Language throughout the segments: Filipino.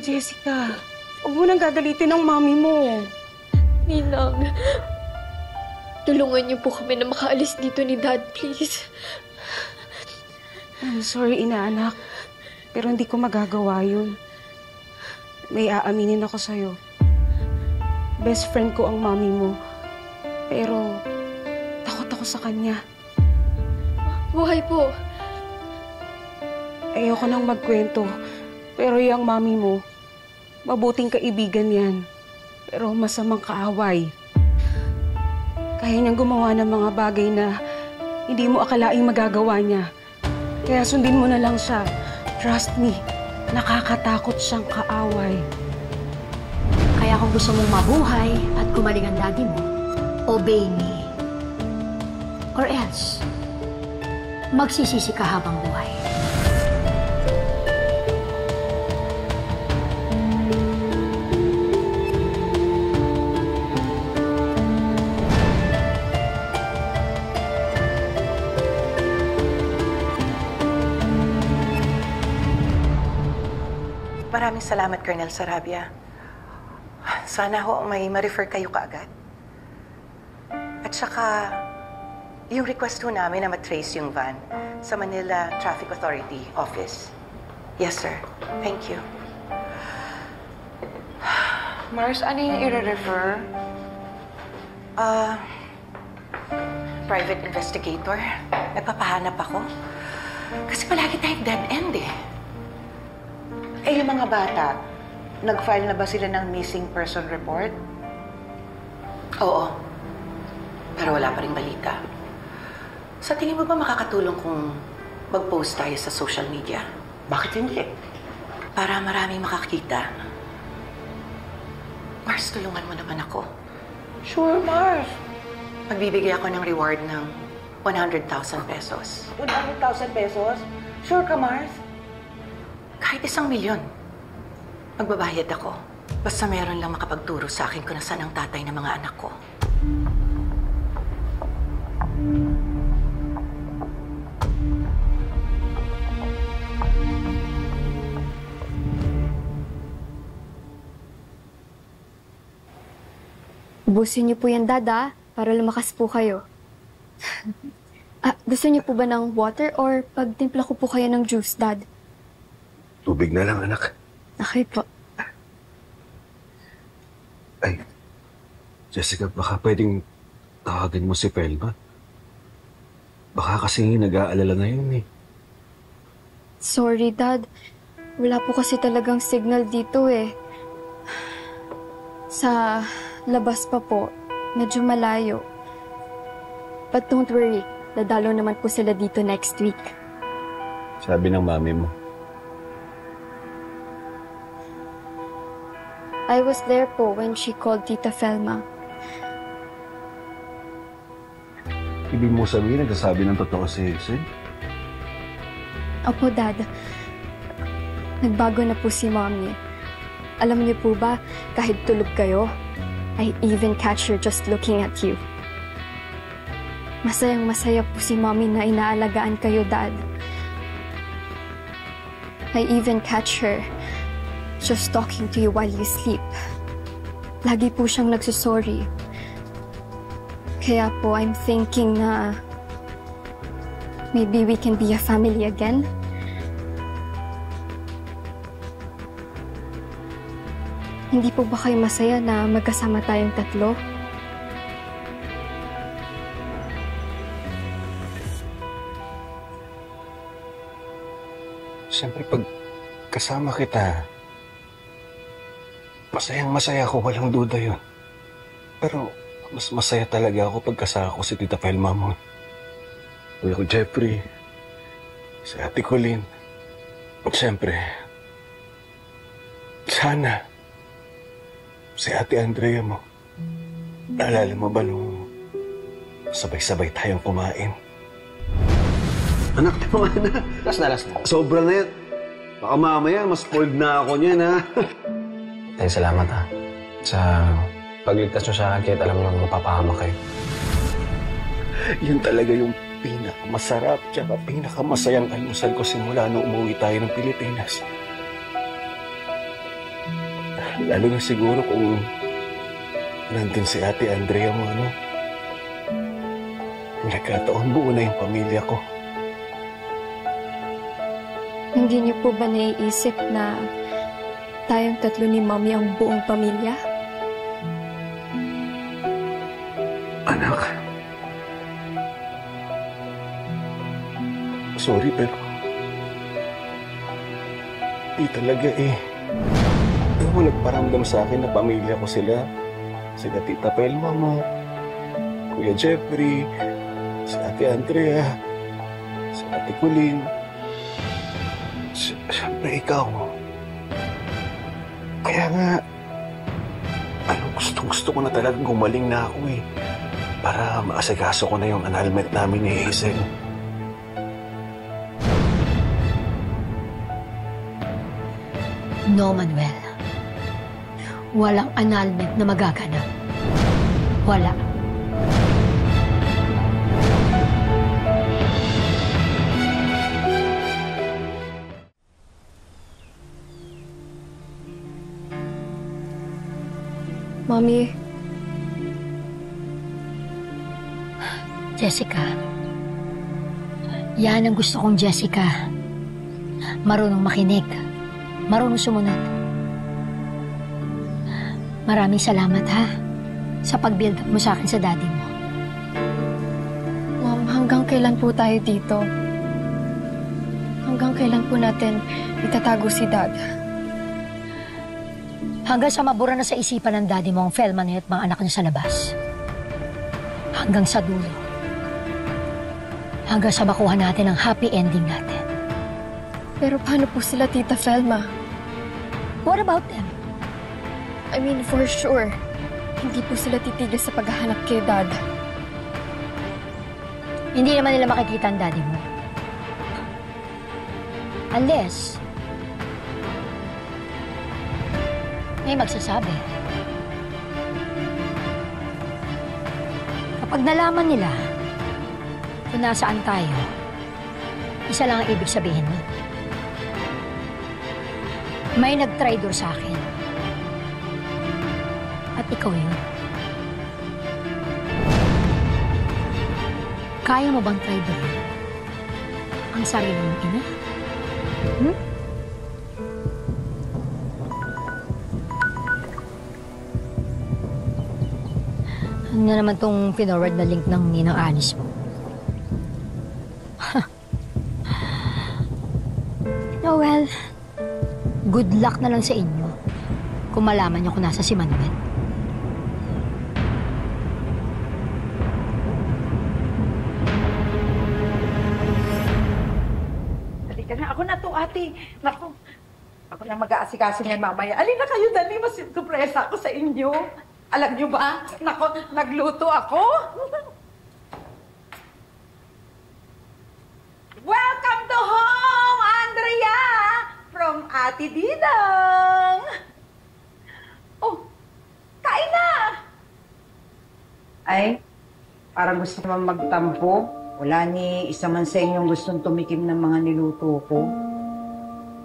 Jessica. Huwag mo nang gagalitin ang mami mo. Ninang, tulungan niyo po kami na makaalis dito ni Dad, please. I'm sorry, inaanak. Pero hindi ko magagawa yun. May aaminin ako sa'yo. Best friend ko ang mami mo. Pero takot ako sa kanya. Buhay po. Ayoko nang magkwento. Pero yung mami mo, mabuting kaibigan yan. Pero masamang kaaway. Kaya niyang gumawa ng mga bagay na hindi mo akalaing magagawa niya. Kaya sundin mo na lang siya. Trust me, nakakatakot siyang kaaway. Kaya kung gusto mong mabuhay at gumaling ang daddy mo, obey me. Or else, magsisisi ka habang buhay. Maraming salamat, Colonel Sarabia. Sana ho may ma-refer kayo kaagad. At saka, yung request ho namin na matrace yung van sa Manila Traffic Authority Office. Yes, sir. Thank you. Mars, ano yung i-refer? Private investigator. Nagpapahanap ako. Kasi palagi tayong dead end eh. Eh, yung mga bata, nag-file na ba sila ng missing person report? Oo. Pero wala pa rin balita. Sa tingin mo ba makakatulong kung mag-post tayo sa social media? Bakit hindi? Para maraming makakita. Mars, tulungan mo naman ako. Sure, Mars. Magbibigay ako ng reward ng 100,000 pesos. 100,000 pesos? Sure ka, Mars? Kahit 1,000,000. Magbabayad ako. Basta meron lang makapagturo sa akin kung nasaan ang tatay ng mga anak ko. Ubusin niyo po yan, Dada, para lumakas po kayo. Gusto niyo po ba ng water or pagtimpla ko po kayo ng juice, Dad? Tubig na lang, anak. Okay po. Ay, Jessica, baka pwedeng tawagan mo si Pelma. Baka kasi nag-aalala na yun eh. Sorry, Dad. Wala po kasi talagang signal dito eh. Sa labas pa po, medyo malayo. But don't worry, dadalo naman po sila dito next week. Sabi ng mami mo. I was there po when she called Tita Felma. Ibig mo sabihin, nagsasabi ng totoo si Sid? Opo, Dad. Nagbago na po si Mommy. Alam niyo po ba, kahit tulog kayo, I even catch her just looking at you. Masayang-masaya po si Mommy na inaalagaan kayo, Dad. I even catch her just talking to you while you sleep. Lagi po siyang nagsusorry. Kaya po, I'm thinking na maybe we can be a family again. Hindi po ba kayo masaya na magkasama tayong tatlo? Siyempre, pag kasama kita, masayang-masaya ako, walang duda yun. Pero mas masaya talaga ako pag kasama ko si Tita Felma mo. Kuya ko Jeffrey, si Ate Colleen. At siyempre, sana, si Ate Andrea mo. Naalala mo ba nung sabay-sabay tayong kumain? Anak, tama na. Last na. Sobra na yan. Baka mamaya, mas spoiled na ako niyan, ha? Tay, salamat ha. Sa pagligtas nyo sa akin, kahit alam nyo mapapahamak kayo. Yun talaga yung pinakamasarap tsaka pinakamasayang almusal ko simula nung umuwi tayo ng Pilipinas. Lalo na siguro kung nandun si Ate Andrea mo, ano? Nagkataon buo na yung pamilya ko. Hindi niyo po ba naiisip na tayong tatlo ni Mommy ang buong pamilya? Anak. Sorry, pero di talaga eh. Ayaw mo nagparamdam sa akin na pamilya ko sila. Sila Tita Pelma mo, Kuya Jeffrey, si Ate Andrea, si Ate Colleen. Siyempre ikaw. Kaya nga, gusto ko na talagang gumaling na ako eh. Para maasikaso ko na yung annulment namin ni Hazel. No, Manuel. Walang annulment na magaganap. Wala. Mommy. Jessica. Yan ang gusto kong Jessica. Marunong makinig. Marunong sumunod. Maraming salamat ha sa pag-build up mo sa akin sa daddy mo. Mom, hanggang kailan po tayo dito? Hanggang kailan po natin itatago si Dad? Hanggang sa mabura na sa isipan ng daddy mo ang Felma niya at mga anak niya sa labas. Hanggang sa dulo. Hanggang sa makuha natin ang happy ending natin. Pero paano po sila, Tita Felma? What about them? I mean, for sure, hindi po sila titigil sa paghahanap kay Dad. Hindi naman nila makikita ang daddy mo. Unless may magsasabi. Kapag nalaman nila kung nasaan tayo, isa lang ang ibig sabihin nun. May nag-traitor sa akin. At ikaw yun. Kaya mo bang traitor ang sarili mong ina? Hmm? Ano na naman tong pinorward na link ng ninang Alice mo? Oh well, good luck na lang sa inyo kung malaman niyo kung nasa si Manuel. Halika na, ako na to, ate. Naku, ako na mag-aasikaso niyan mamaya. Alin na kayo, dali, mas surpresa ako sa inyo. Alam niyo ba? Naku, nagluto ako. Welcome to home, Andrea! From Ate Didang! Oh, kain na! Ay, parang gusto naman magtampo. Wala ni isa man sa inyong gustong tumikim ng mga niluto ko.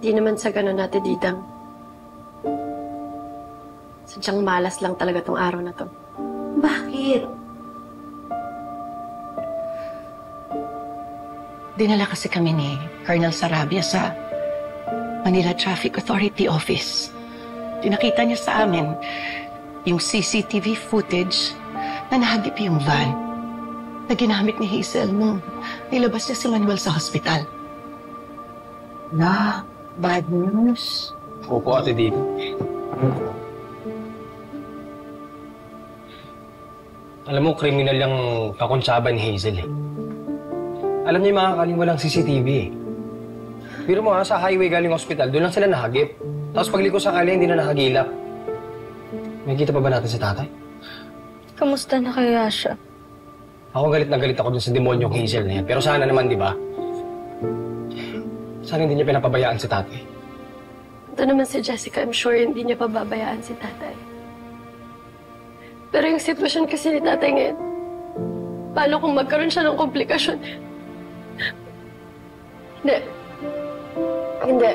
Di naman sa ganun natin, Didang. Sadyang malas lang talaga tong araw na to. Bakit? Dinala kasi kami ni Colonel Sarabia sa Manila Traffic Authority Office. Tinakita niya sa amin yung CCTV footage na nahagip yung van na ginamit ni Hazel nung nilabas niya si Manuel sa hospital. Na, bad news. Opo, Ate Didi. Alam mo, kriminal yung kakontsaba ni Hazel eh. Alam niya yung mga kaling walang CCTV eh. Pero mo sa highway galing hospital, doon lang sila nahagip. Tapos pagliko sa kanya, hindi na nakagilap. May kita pa ba natin si tatay? Kamusta na kaya siya? Ako galit na galit ako dun sa demonyong Hazel na yan. Pero sana naman, di ba? Sana hindi niya pinapabayaan si tatay. Ito naman si Jessica, I'm sure hindi niya pababayaan si tatay. Pero yung sitwasyon kasi ni tatay ngayon, paano kung magkaroon siya ng komplikasyon? Hindi.